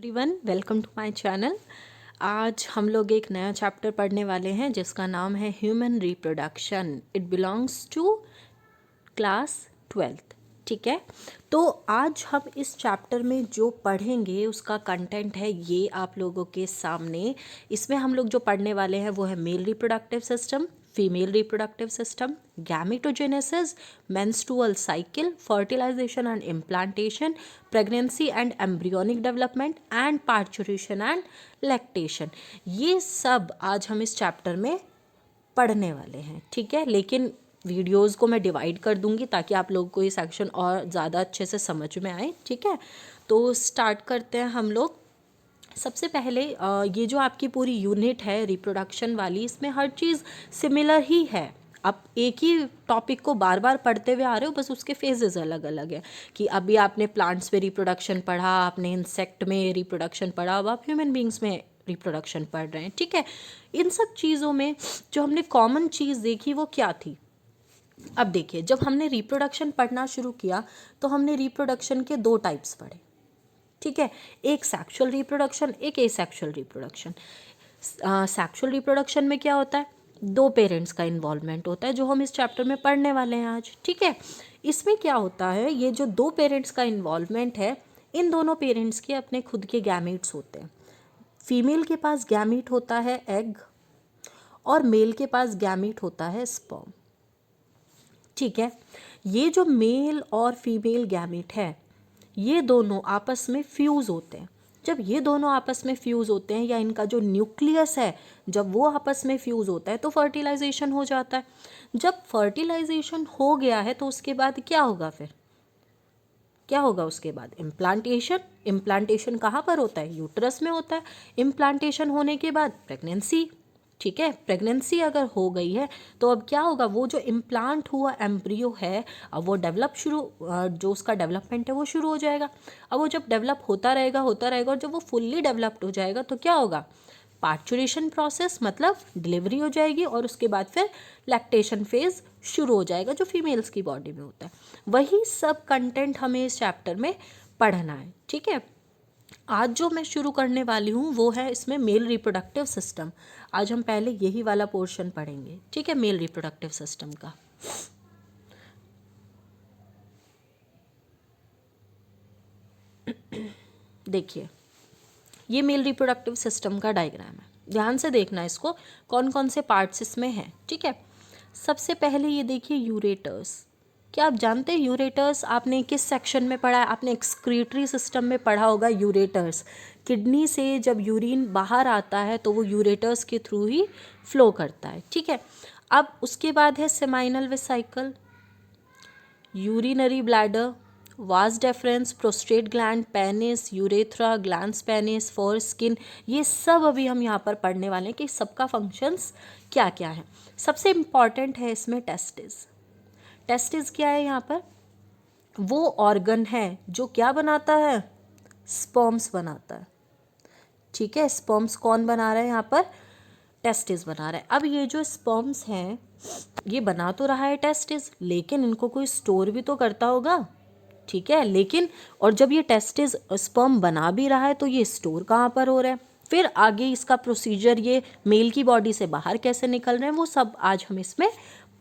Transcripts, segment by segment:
Everyone, welcome to my channel. आज हम लोग एक नया चैप्टर पढ़ने वाले हैं जिसका नाम है human reproduction. It belongs to class 12th। ठीक है, तो आज हम इस चैप्टर में जो पढ़ेंगे उसका कंटेंट है ये आप लोगों के सामने। इसमें हम लोग जो पढ़ने वाले हैं वो है male reproductive system, female reproductive system, gametogenesis, menstrual cycle, fertilisation and implantation, pregnancy and embryonic development and parturition and lactation. ये सब आज हम इस चैप्टर में पढ़ने वाले हैं। ठीक है, लेकिन वीडियोस को मैं डिवाइड कर दूंगी ताकि आप लोगों को ये सेक्शन और ज़्यादा अच्छे से समझ में आए। ठीक है, तो स्टार्ट करते हैं हम लोग। सबसे पहले ये जो आपकी पूरी यूनिट है रिप्रोडक्शन वाली, इसमें हर चीज़ सिमिलर ही है। आप एक ही टॉपिक को बार बार पढ़ते हुए आ रहे हो, बस उसके फेजेस अलग अलग है। कि अभी आपने प्लांट्स में रिप्रोडक्शन पढ़ा, आपने इंसेक्ट में रिप्रोडक्शन पढ़ा, अब आप ह्यूमन बींग्स में रिप्रोडक्शन पढ़ रहे हैं। ठीक है, इन सब चीज़ों में जो हमने कॉमन चीज़ देखी वो क्या थी। अब देखिए, जब हमने रिप्रोडक्शन पढ़ना शुरू किया तो हमने रिप्रोडक्शन के दो टाइप्स पढ़े। ठीक है, एक सेक्सुअल रिप्रोडक्शन, एक एसेक्सुअल रिप्रोडक्शन। सेक्सुअल रिप्रोडक्शन में क्या होता है, दो पेरेंट्स का इन्वॉल्वमेंट होता है, जो हम इस चैप्टर में पढ़ने वाले हैं आज। ठीक है, इसमें क्या होता है, ये जो दो पेरेंट्स का इन्वॉल्वमेंट है, इन दोनों पेरेंट्स के अपने खुद के गैमेट्स होते हैं। फीमेल के पास गैमीट होता है एग, और मेल के पास गैमीट होता है स्पर्म। ठीक है, ये जो मेल और फीमेल गैमीट है ये दोनों आपस में फ्यूज़ होते हैं। जब ये दोनों आपस में फ्यूज़ होते हैं, या इनका जो न्यूक्लियस है जब वो आपस में फ्यूज़ होता है तो फर्टिलाइजेशन हो जाता है। जब फर्टिलाइजेशन हो गया है तो उसके बाद क्या होगा, फिर क्या होगा उसके बाद, इम्प्लांटेशन। इम्प्लांटेशन कहाँ पर होता है, यूट्रस में होता है। इम्प्लांटेशन होने के बाद प्रेगनेंसी। ठीक है, प्रेगनेंसी अगर हो गई है तो अब क्या होगा, वो जो इम्प्लांट हुआ एम्ब्रियो है अब वो जो उसका डेवलपमेंट है वो शुरू हो जाएगा। अब वो जब डेवलप होता रहेगा और जब वो फुल्ली डेवलप्ड हो जाएगा तो क्या होगा, पार्चुरेशन प्रोसेस, मतलब डिलीवरी हो जाएगी, और उसके बाद फिर लैक्टेशन फेज शुरू हो जाएगा जो फीमेल्स की बॉडी में होता है। वही सब कंटेंट हमें इस चैप्टर में पढ़ना है। ठीक है, आज जो मैं शुरू करने वाली हूँ वो है इसमें मेल रिप्रोडक्टिव सिस्टम। आज हम पहले यही वाला पोर्शन पढ़ेंगे। ठीक है, मेल रिप्रोडक्टिव सिस्टम का। देखिए, ये मेल रिप्रोडक्टिव सिस्टम का डायग्राम है, ध्यान से देखना इसको, कौन कौन से पार्ट्स इसमें हैं। ठीक है, सबसे पहले ये देखिए यूरेटर्स। क्या आप जानते हैं यूरेटर्स आपने किस सेक्शन में पढ़ा है, आपने एक्सक्रीटरी सिस्टम में पढ़ा होगा। यूरेटर्स, किडनी से जब यूरिन बाहर आता है तो वो यूरेटर्स के थ्रू ही फ्लो करता है। ठीक है, अब उसके बाद है seminal vesicle, urinary bladder, vas deferens, prostate gland, penis, urethra, glands penis, for skin. ये सब अभी हम यहाँ पर पढ़ने वाले हैं कि सबका फंक्शंस क्या क्या है। सबसे इम्पॉर्टेंट है इसमें टेस्टिस। टेस्टिस क्या है, यहाँ पर वो ऑर्गन है जो क्या बनाता है, स्पर्म्स बनाता है। ठीक है, स्पर्म्स कौन बना रहा है यहाँ पर, टेस्टिस बना रहा है। अब ये जो स्पर्म्स हैं ये बना तो रहा है टेस्टिस, लेकिन इनको कोई स्टोर भी तो करता होगा। ठीक है, लेकिन और जब ये टेस्टिस स्पर्म बना भी रहा है तो ये स्टोर कहाँ पर हो रहा है, फिर आगे इसका प्रोसीजर ये मेल की बॉडी से बाहर कैसे निकल रहे हैं, वो सब आज हम इसमें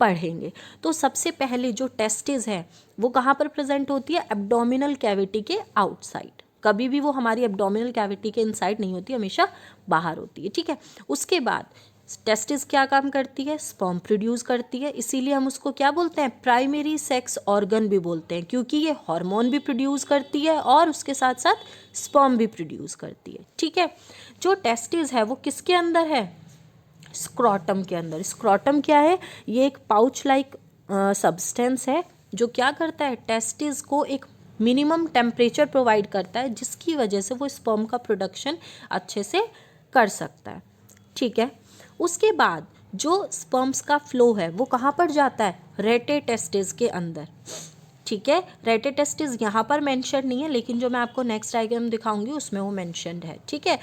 पढ़ेंगे। तो सबसे पहले जो टेस्टिस है वो कहाँ पर प्रेजेंट होती है, एब्डोमिनल कैविटी के आउटसाइड। कभी भी वो हमारी एब्डोमिनल कैविटी के इनसाइड नहीं होती, हमेशा बाहर होती है। ठीक है, उसके बाद टेस्टिस क्या काम करती है, स्पर्म प्रोड्यूस करती है, इसीलिए हम उसको क्या बोलते हैं, प्राइमरी सेक्स ऑर्गन भी बोलते हैं, क्योंकि ये हार्मोन भी प्रोड्यूस करती है और उसके साथ साथ स्पर्म भी प्रोड्यूस करती है। ठीक है, जो टेस्टिस है वो किसके अंदर है, स्क्रोटम के अंदर। स्क्रोटम क्या है, ये एक पाउच लाइक सब्सटेंस है जो क्या करता है, टेस्टिस को एक मिनिमम टेम्परेचर प्रोवाइड करता है, जिसकी वजह से वो स्पर्म का प्रोडक्शन अच्छे से कर सकता है। ठीक है, उसके बाद जो स्पर्म्स का फ्लो है वो कहाँ पर जाता है, रेटे टेस्टिस के अंदर। ठीक है, रेटे टेस्टिस यहाँ पर मेंशन नहीं है, लेकिन जो मैं आपको नेक्स्ट डायग्राम दिखाऊंगी उसमें वो मेंशनड है। ठीक है,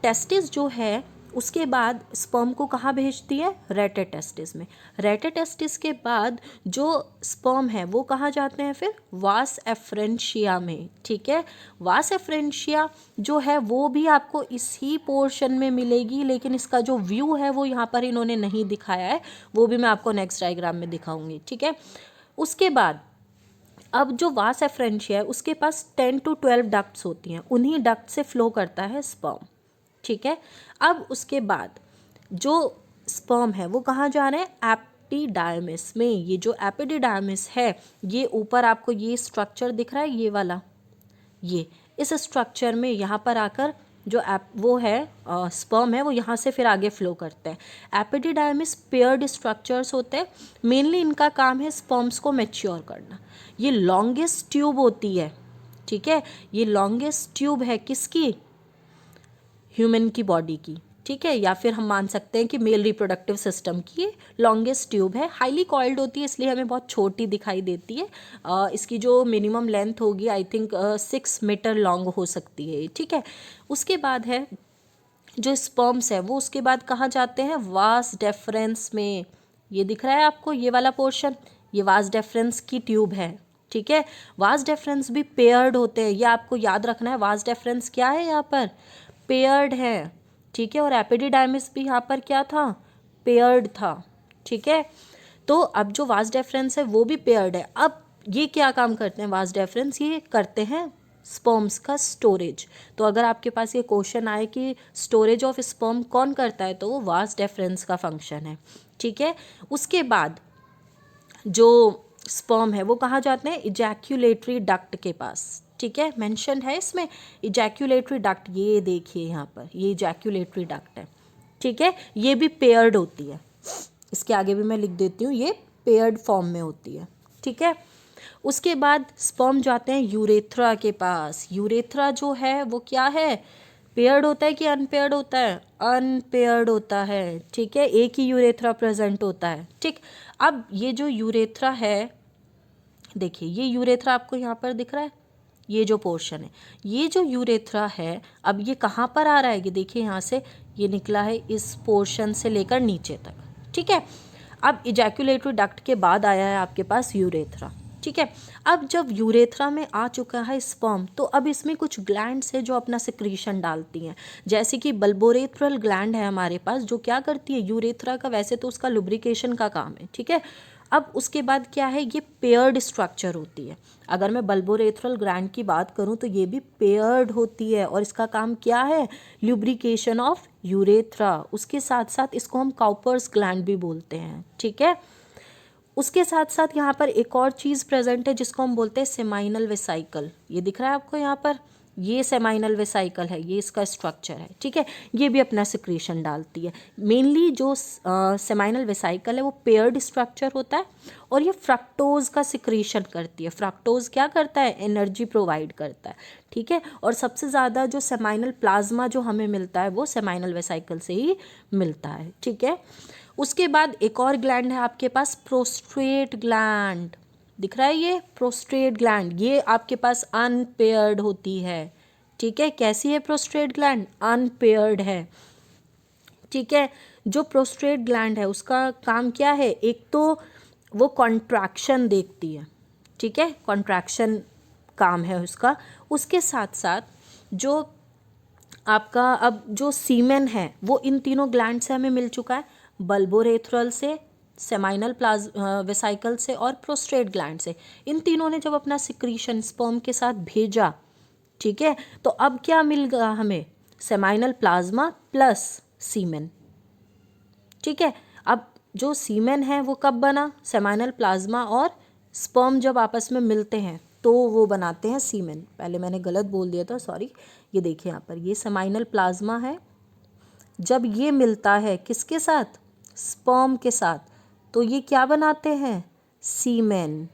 टेस्टिस जो है उसके बाद स्पर्म को कहाँ भेजती है, रेटेटेस्टिस में। रेटेटेस्टिस के बाद जो स्पर्म है वो कहाँ जाते हैं फिर, वास एफ्रेंशिया में। ठीक है, वास एफ्रेंशिया जो है वो भी आपको इसी पोर्शन में मिलेगी, लेकिन इसका जो व्यू है वो यहाँ पर इन्होंने नहीं दिखाया है, वो भी मैं आपको नेक्स्ट डायग्राम में दिखाऊंगी। ठीक है, उसके बाद अब जो वास एफ्रेंशिया है उसके पास 10 to 12 डक्ट्स होती हैं, उन्हीं डक्ट से फ्लो करता है स्पर्म। ठीक है, अब उसके बाद जो स्पर्म है वो कहाँ जा रहे हैं, एपिडिडायमिस में। ये जो एपिडिडायमिस है, ये ऊपर आपको ये स्ट्रक्चर दिख रहा है, ये वाला, ये इस स्ट्रक्चर में यहाँ पर आकर जो वो है स्पर्म है वो यहाँ से फिर आगे फ्लो करते हैं। एपिडिडायमिस पेयर्ड स्ट्रक्चर्स होते हैं, मेनली इनका काम है स्पर्म्स को मैच्योर करना। ये लॉन्गेस्ट ट्यूब होती है। ठीक है, ये लॉन्गेस्ट ट्यूब है किसकी, ह्यूमन की बॉडी की। ठीक है, या फिर हम मान सकते हैं कि मेल रिप्रोडक्टिव सिस्टम की ये लॉन्गेस्ट ट्यूब है। हाईली कॉइल्ड होती है इसलिए हमें बहुत छोटी दिखाई देती है। इसकी जो मिनिमम लेंथ होगी आई थिंक 6 मीटर लॉन्ग हो सकती है। ठीक है, उसके बाद है जो स्पर्म्स है वो उसके बाद कहाँ जाते हैं, वास डेफरेंस में। ये दिख रहा है आपको ये वाला पोर्शन, ये वास डेफरेंस की ट्यूब है। ठीक है, वास डेफरेंस भी पेयर्ड होते हैं, ये आपको याद रखना है। वास डेफरेंस क्या है यहाँ पर, पेयर्ड है। ठीक है, और एपिडिडायमिस भी यहाँ पर क्या था, पेयर्ड था। ठीक है, तो अब जो वास डेफरेंस है वो भी पेयर्ड है। अब ये क्या काम करते हैं वास डेफरेंस, ये करते हैं स्पर्म्स का स्टोरेज। तो अगर आपके पास ये क्वेश्चन आए कि स्टोरेज ऑफ स्पर्म कौन करता है, तो वो वास डेफरेंस का फंक्शन है। ठीक है, उसके बाद जो स्पर्म है वो कहाँ जाते हैं, इजैक्यूलेटरी डक्ट के पास। ठीक है, मेंशन है इसमें इजैक्यूलेटरी डक्ट, ये देखिए यहाँ पर ये इजैक्यूलेटरी डक्ट है। ठीक है, ये भी पेयर्ड होती है, इसके आगे भी मैं लिख देती हूँ, ये पेयर्ड फॉर्म में होती है। ठीक है, उसके बाद स्पर्म जाते हैं यूरेथ्रा के पास। यूरेथ्रा जो है वो क्या है, पेयर्ड होता है कि अनपेयर्ड होता है, अनपेयर्ड होता है। ठीक है, एक ही यूरेथ्रा प्रेजेंट होता है। ठीक, अब ये जो यूरेथ्रा है, देखिए ये यूरेथ्रा आपको यहाँ पर दिख रहा है, ये जो पोर्शन है, ये जो यूरेथ्रा है अब ये कहाँ पर आ रहा है, ये देखिए यहाँ से ये निकला है इस पोर्शन से लेकर नीचे तक। ठीक है, अब इजैक्यूलेटरी डक्ट के बाद आया है आपके पास यूरेथ्रा। ठीक है, अब जब यूरेथ्रा में आ चुका है स्पर्म, तो अब इसमें कुछ ग्लैंड्स है जो अपना सिक्रीशन डालती हैं, जैसे कि बल्बोरेथ्रल ग्लैंड है हमारे पास, जो क्या करती है यूरेथ्रा का, वैसे तो उसका लुब्रिकेशन का काम है। ठीक है, अब उसके बाद क्या है, ये पेयर्ड स्ट्रक्चर होती है। अगर मैं बल्बोरेथ्रल ग्लैंड की बात करूं तो ये भी पेयर्ड होती है, और इसका काम क्या है, लुब्रिकेशन ऑफ यूरेथ्रा। उसके साथ साथ इसको हम काउपर्स ग्लैंड भी बोलते हैं। ठीक है, उसके साथ साथ यहाँ पर एक और चीज़ प्रेजेंट है जिसको हम बोलते हैं सेमाइनल वेसाइकल। ये दिख रहा है आपको यहाँ पर, ये सेमाइनल वेसाइकल है, ये इसका स्ट्रक्चर है। ठीक है, ये भी अपना सिक्रीशन डालती है। मेनली जो सेमाइनल वेसाइकल है वो पेयर्ड स्ट्रक्चर होता है, और ये फ्रक्टोज का सिक्रीशन करती है। फ्रक्टोज क्या करता है, एनर्जी प्रोवाइड करता है। ठीक है, और सबसे ज़्यादा जो सेमाइनल प्लाज्मा जो हमें मिलता है वो सेमाइनल वेसाइकल से ही मिलता है। ठीक है, उसके बाद एक और ग्लैंड है आपके पास, प्रोस्ट्रेट ग्लैंड। दिख रहा है ये प्रोस्ट्रेट ग्लैंड, ये आपके पास अनपेयर्ड होती है। ठीक है, कैसी है प्रोस्ट्रेट ग्लैंड, अनपेयर्ड है। ठीक है, जो प्रोस्ट्रेट ग्लैंड है उसका काम क्या है, एक तो वो कॉन्ट्रैक्शन देखती है। ठीक है, कॉन्ट्रैक्शन काम है उसका। उसके साथ साथ जो आपका अब जो सीमेन है वो इन तीनों ग्लैंड से हमें मिल चुका है, बल्बोरेथ्रल से, सेमाइनल वेसाइकल से और प्रोस्ट्रेट ग्लैंड से। इन तीनों ने जब अपना सिक्रीशन स्पर्म के साथ भेजा, ठीक है, तो अब क्या मिल गया हमें, सेमाइनल प्लाज्मा प्लस सीमेन। ठीक है, अब जो सीमेन है वो कब बना, सेमाइनल प्लाज्मा और स्पर्म जब आपस में मिलते हैं तो वो बनाते हैं सीमेन। पहले मैंने गलत बोल दिया था, सॉरी। ये देखिए यहाँ पर ये सेमाइनल प्लाज्मा है, जब ये मिलता है किसके साथ, स्पर्म के साथ, तो ये क्या बनाते हैं, सीमेन।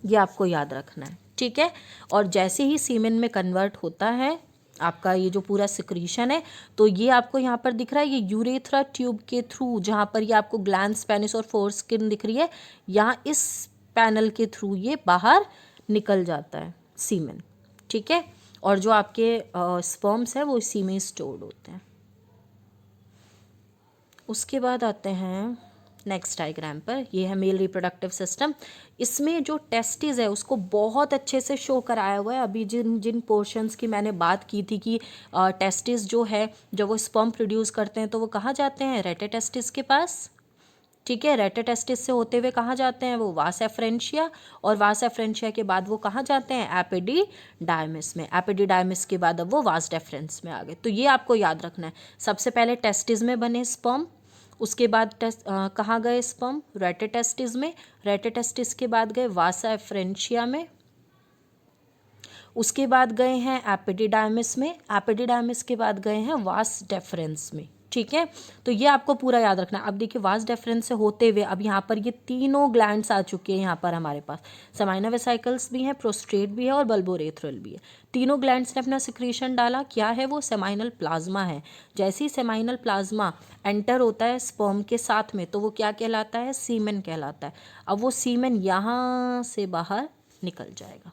ये आपको याद रखना है। ठीक है, और जैसे ही सीमेन में कन्वर्ट होता है आपका ये जो पूरा सिक्रीशन है, तो ये आपको यहाँ पर दिख रहा है, ये यूरेथ्रा ट्यूब के थ्रू, जहाँ पर ये आपको ग्लैंड्स पेनिस और फोरस्किन दिख रही है, यहाँ इस पैनल के थ्रू ये बाहर निकल जाता है सीमेन। ठीक है, और जो आपके स्पर्म्स हैं वो इसी में स्टोर्ड होते हैं। उसके बाद आते हैं नेक्स्ट डायग्राम पर। ये है मेल रिप्रोडक्टिव सिस्टम। इसमें जो टेस्टिस है उसको बहुत अच्छे से शो कराया हुआ है। अभी जिन जिन पोर्शंस की मैंने बात की थी कि टेस्टिस जो है जब वो स्पर्म प्रोड्यूस करते हैं तो वो कहाँ जाते हैं, रेटेटेस्टिस के पास। ठीक है, रेटेटेस्टिस से होते हुए कहाँ जाते हैं, वो वास एफ्रेंशिया, और वास एफ्रेंशिया के बाद वो कहाँ जाते हैं, एपिडिडायमिस में। एपिडिडायमिस के बाद अब वो वास डेफरेंस में आ गए। तो ये आपको याद रखना है। सबसे पहले टेस्टिस में बने स्पर्म, उसके बाद कहाँ गए स्पर्म, रेटेटेस्टिस में। रेटेटेस्टिस के बाद गए वासा एफ्रेंशिया में, उसके बाद गए हैं एपिडिडायमिस में, एपिडिडायमिस के बाद गए हैं वास डेफरेंस में। ठीक है, तो ये आपको पूरा याद रखना है। अब देखिए वास डेफरेंस से होते हुए अब यहाँ पर ये तीनों ग्लैंड्स आ चुके हैं। यहाँ पर हमारे पास सेमाइना वेसिकल्स भी हैं, प्रोस्टेट भी है और बल्बोरेथ्रल भी है। तीनों ग्लैंड्स ने अपना सिक्रीशन डाला। क्या है वो, सेमाइनल प्लाज्मा है। जैसे ही सेमाइनल प्लाज्मा एंटर होता है स्पर्म के साथ में तो वो क्या कहलाता है, सीमेन कहलाता है। अब वो सीमेन यहाँ से बाहर निकल जाएगा।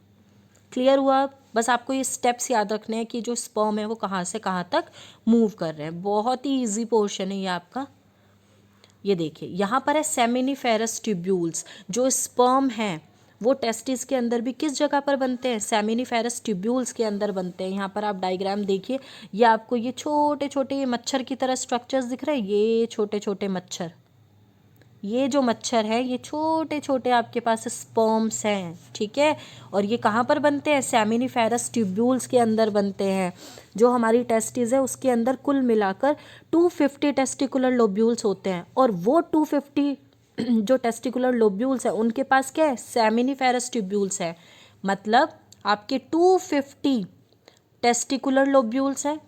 क्लियर हुआ। बस आपको ये स्टेप्स याद रखने हैं कि जो स्पर्म है वो कहाँ से कहाँ तक मूव कर रहे हैं। बहुत ही इजी पोर्शन है ये आपका। ये देखिए यहाँ पर है सेमिनिफेरस ट्यूब्यूल्स। जो स्पर्म हैं वो टेस्टिस के अंदर भी किस जगह पर बनते हैं, सेमिनिफेरस ट्यूब्यूल्स के अंदर बनते हैं। यहाँ पर आप डायग्राम देखिए, ये आपको ये छोटे छोटे मच्छर की तरह स्ट्रक्चर्स दिख रहे हैं। ये छोटे छोटे मच्छर, ये जो मच्छर है ये छोटे छोटे आपके पास स्पर्म्स हैं। ठीक है, और ये कहाँ पर बनते हैं, सेमिनिफेरस ट्यूब्यूल्स के अंदर बनते हैं। जो हमारी टेस्टिस है उसके अंदर कुल मिलाकर 250 टेस्टिकुलर लोब्यूल्स होते हैं, और वो 250 जो टेस्टिकुलर लोब्यूल्स है उनके पास क्या है, सेमिनिफेरस ट्यूब्यूल्स है। मतलब आपके 250 टेस्टिकुलर लोब्यूल्स हैं।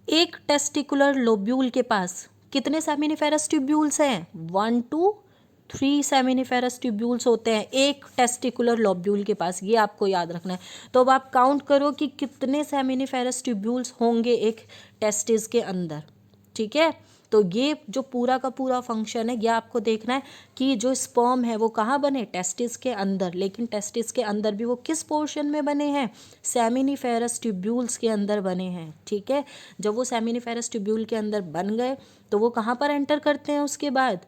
एक टेस्टिकुलर लोब्यूल के पास कितने सेमिनिफेरस ट्यूब्यूल्स हैं, 1 to 3 सेमिनिफेरस ट्यूब्यूल्स होते हैं एक टेस्टिकुलर लोब्यूल के पास। ये आपको याद रखना है। तो अब आप काउंट करो कि कितने सेमिनिफेरस ट्यूब्यूल्स होंगे एक टेस्टिस के अंदर। ठीक है, तो ये जो पूरा का पूरा फंक्शन है ये आपको देखना है कि जो स्पर्म है वो कहाँ बने, टेस्टिस के अंदर। लेकिन टेस्टिस के अंदर भी वो किस पोर्शन में बने हैं, सेमिनिफेरस ट्यूब्यूल्स के अंदर बने हैं। ठीक है, जब वो सेमिनिफेरस ट्यूब्यूल के अंदर बन गए तो वो कहाँ पर एंटर करते हैं, उसके बाद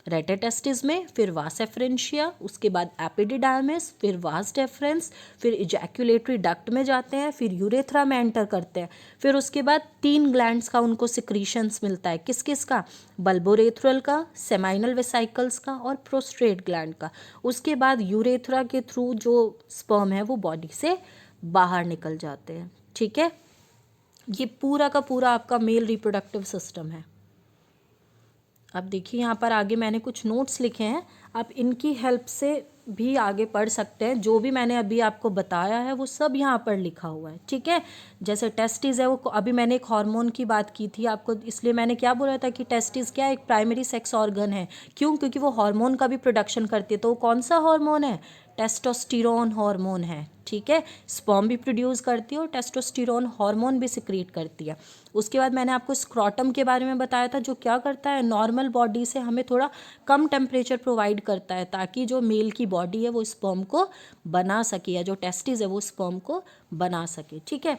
रेटेटेस्टिस में, फिर वास एफ्रेंशिया, उसके बाद एपिडिडायमिस, फिर वास डेफरेंस, फिर इजैक्यूलेटरी डक्ट में जाते हैं, फिर यूरेथ्रा में एंटर करते हैं। फिर उसके बाद 3 ग्लैंड्स का उनको सिक्रीशंस मिलता है। किस किस का, बल्बोरेथ्रल का, सेमाइनल वेसिकल्स का और प्रोस्टेट ग्लैंड का। उसके बाद यूरेथ्रा के थ्रू जो स्पर्म है वो बॉडी से बाहर निकल जाते हैं। ठीक है, ये पूरा का पूरा आपका मेल रिप्रोडक्टिव सिस्टम है। अब देखिए यहाँ पर आगे मैंने कुछ नोट्स लिखे हैं, आप इनकी हेल्प से भी आगे पढ़ सकते हैं। जो भी मैंने अभी आपको बताया है वो सब यहाँ पर लिखा हुआ है। ठीक है, जैसे टेस्टिस है वो, अभी मैंने एक हार्मोन की बात की थी आपको, इसलिए मैंने क्या बोला था कि टेस्टिस क्या है, एक प्राइमरी सेक्स ऑर्गन है। क्यों, क्योंकि वो हार्मोन का भी प्रोडक्शन करती है। तो वो कौन सा हार्मोन है, टेस्टोस्टेरोन हार्मोन है। ठीक है, स्पर्म भी प्रोड्यूस करती है और टेस्टोस्टेरोन हार्मोन भी सिक्रीट करती है। उसके बाद मैंने आपको स्क्रॉटम के बारे में बताया था, जो क्या करता है, नॉर्मल बॉडी से हमें थोड़ा कम टेम्परेचर प्रोवाइड करता है ताकि जो मेल की बॉडी है वो स्पर्म को बना सके, या जो टेस्टिस है वो स्पर्म को बना सके। ठीक है,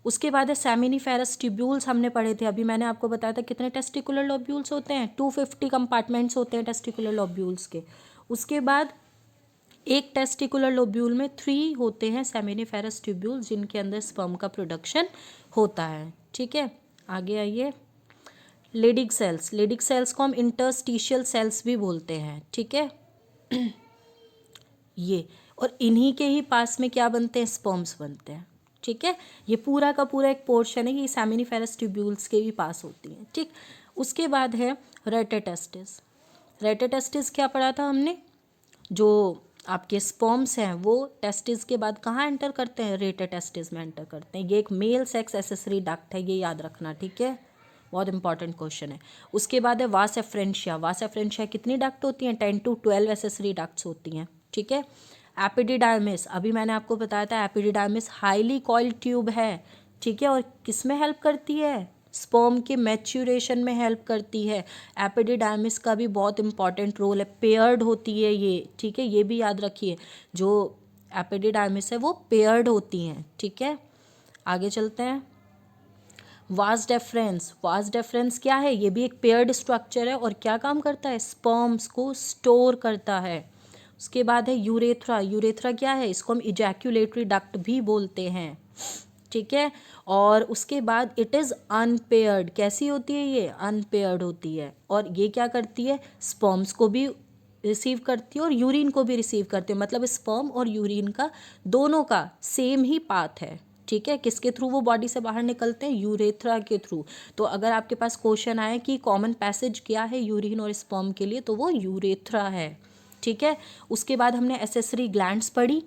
उसके बाद है सेमिनिफेरस ट्यूब्यूल्स हमने पढ़े थे। अभी मैंने आपको बताया था कितने टेस्टिकुलर लोब्यूल्स होते हैं, 250 कंपार्टमेंट्स होते हैं टेस्टिकुलर लोब्यूल्स के। उसके बाद एक टेस्टिकुलर लोब्यूल में 3 होते हैं सेमिनिफेरस ट्यूब्यूल्स जिनके अंदर स्पर्म का प्रोडक्शन होता है। ठीक है, आगे आइए। लेडिक सेल्स, लेडिक सेल्स को हम इंटरस्टिशियल सेल्स भी बोलते हैं। ठीक है, ये, और इन्हीं के ही पास में क्या बनते हैं, स्पर्म्स बनते हैं। ठीक है, ये पूरा का पूरा एक पोर्शन है कि सेमिनिफेरस ट्यूब्यूल्स के भी पास होती हैं। ठीक, उसके बाद है रेटेटेस्टिस। रेटेटेस्टिस क्या पढ़ा था हमने, जो आपके स्पर्म्स हैं वो टेस्टिस के बाद कहाँ एंटर करते हैं, रेटेटेस्टिस में एंटर करते हैं। ये एक मेल सेक्स एसेसरी डक्ट है, ये याद रखना। ठीक है, बहुत इंपॉर्टेंट क्वेश्चन है। उसके बाद है वास एफ्रेंशिया। वास एफ्रेंशिया कितनी डक्ट होती हैं, 10 to 12 एसेसरी डक्ट्स होती हैं। ठीक है, एपिडिडायमिस, अभी मैंने आपको बताया था एपिडिडायमिस हाईली कॉइल्ड ट्यूब है। ठीक है, और किस में हेल्प करती है, स्पर्म के मैच्यूरेशन में हेल्प करती है। एपिडिडायमिस का भी बहुत इंपॉर्टेंट रोल है, पेयर्ड होती है ये। ठीक है, ये भी याद रखिए। जो एपिडिडाइमिस है वो पेयर्ड होती हैं, ठीक है। आगे चलते हैं। वास डेफरेंस, वास डेफरेंस क्या है, ये भी एक पेयर्ड स्ट्रक्चर है और क्या काम करता है, स्पर्म्स को स्टोर करता है। उसके बाद है यूरेथ्रा, यूरेथ्रा क्या है, इसको हम इजैक्यूलेटरी डक्ट भी बोलते हैं, ठीक है। और उसके बाद इट इज़ अनपेयर्ड, कैसी होती है ये, अनपेयर्ड होती है। और ये क्या करती है, स्पर्म्स को भी रिसीव करती है और यूरिन को भी रिसीव करती है, मतलब स्पर्म और यूरिन का दोनों का सेम ही पाथ है, ठीक है। किसके थ्रू वो बॉडी से बाहर निकलते हैं, यूरेथ्रा के थ्रू। तो अगर आपके पास क्वेश्चन आए कि कॉमन पैसेज क्या है यूरिन और स्पर्म के लिए, तो वो यूरेथ्रा है, ठीक है। उसके बाद हमने एसेसरी ग्लैंड्स पढ़ी,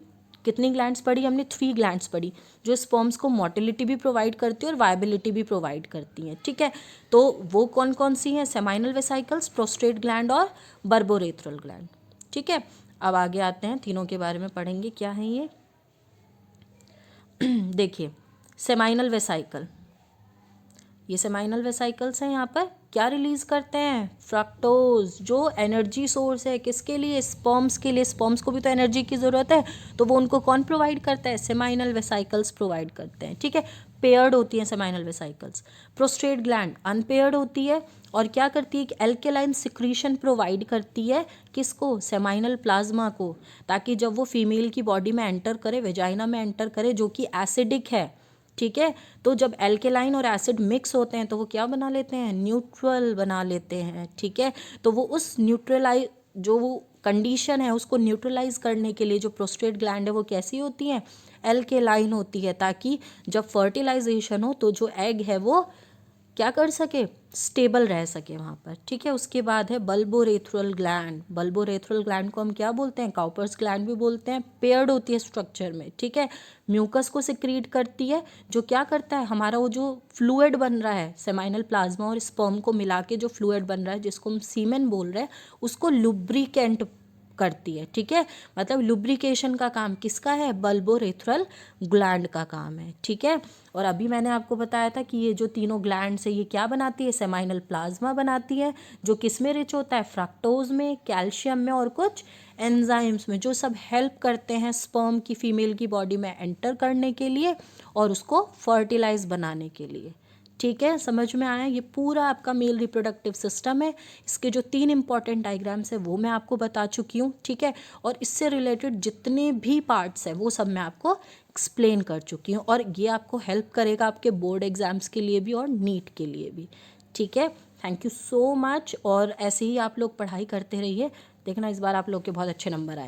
कितनी ग्लैंड्स पढ़ी हमने, 3 ग्लैंड्स पढ़ी, जो स्पर्म्स को मोटिलिटी भी प्रोवाइड करती है और वायबिलिटी भी प्रोवाइड करती हैं, ठीक है। तो वो कौन कौन सी हैं, सेमाइनल वेसाइकल्स, प्रोस्टेट ग्लैंड और बर्बोरेथ्रल ग्लैंड, ठीक है। अब आगे आते हैं, तीनों के बारे में पढ़ेंगे, क्या है ये देखिए, सेमाइनल वेसाइकल, ये सेमाइनल वेसाइकल्स हैं, यहाँ पर क्या रिलीज करते हैं, फ्रक्टोज, जो एनर्जी सोर्स है किसके लिए, स्पर्म्स के लिए। स्पर्म्स को भी तो एनर्जी की ज़रूरत है, तो वो उनको कौन प्रोवाइड करता है, सेमाइनल वेसाइकल्स प्रोवाइड करते हैं, ठीक है। पेयर्ड होती हैं seminal vesicles. Prostate gland unpaired होती है और क्या करती है कि एल्केलाइन सिक्रीशन प्रोवाइड करती है, किसको, सेमाइनल प्लाज्मा को, ताकि जब वो फीमेल की बॉडी में एंटर करे, वेजाइना में एंटर करे, जो कि एसिडिक है, ठीक है। तो जब एल्केलाइन और एसिड मिक्स होते हैं तो वो क्या बना लेते हैं, न्यूट्रल बना लेते हैं, ठीक है। तो वो उस न्यूट्रलाइज, जो वो कंडीशन है उसको न्यूट्रलाइज करने के लिए जो प्रोस्टेट ग्लैंड है वो कैसी होती है, एल्केलाइन होती है, ताकि जब फर्टिलाइजेशन हो तो जो एग है वो क्या कर सके, स्टेबल रह सके वहाँ पर, ठीक है। उसके बाद है बल्बोरेथ्रल ग्लैंड, बल्बोरेथ्रल ग्लैंड को हम क्या बोलते हैं, काउपर्स ग्लैंड भी बोलते हैं, पेयर्ड होती है स्ट्रक्चर में, ठीक है। म्यूकस को सिक्रीट करती है, जो क्या करता है, हमारा वो जो फ्लूइड बन रहा है सेमाइनल प्लाज्मा और स्पर्म को मिला के जो फ्लूइड बन रहा है, जिसको हम सीमेन बोल रहे हैं, उसको लुब्रिकेंट करती है, ठीक है। मतलब लुब्रिकेशन का काम किसका है, बल्बोरेथ्रल ग्लैंड का काम है, ठीक है। और अभी मैंने आपको बताया था कि ये जो तीनों ग्लैंड्स है ये क्या बनाती है, सेमाइनल प्लाज्मा बनाती है, जो किस में रिच होता है, फ्रक्टोज में, कैल्शियम में और कुछ एंजाइम्स में, जो सब हेल्प करते हैं स्पर्म की फीमेल की बॉडी में एंटर करने के लिए और उसको फर्टिलाइज बनाने के लिए, ठीक है। समझ में आया, ये पूरा आपका मेल रिप्रोडक्टिव सिस्टम है। इसके जो 3 इंपॉर्टेंट डायग्राम्स है वो मैं आपको बता चुकी हूँ, ठीक है। और इससे रिलेटेड जितने भी पार्ट्स हैं वो सब मैं आपको एक्सप्लेन कर चुकी हूँ, और ये आपको हेल्प करेगा आपके बोर्ड एग्जाम्स के लिए भी और नीट के लिए भी, ठीक है। थैंक यू सो मच, और ऐसे ही आप लोग पढ़ाई करते रहिए, देखना इस बार आप लोग के बहुत अच्छे नंबर आए।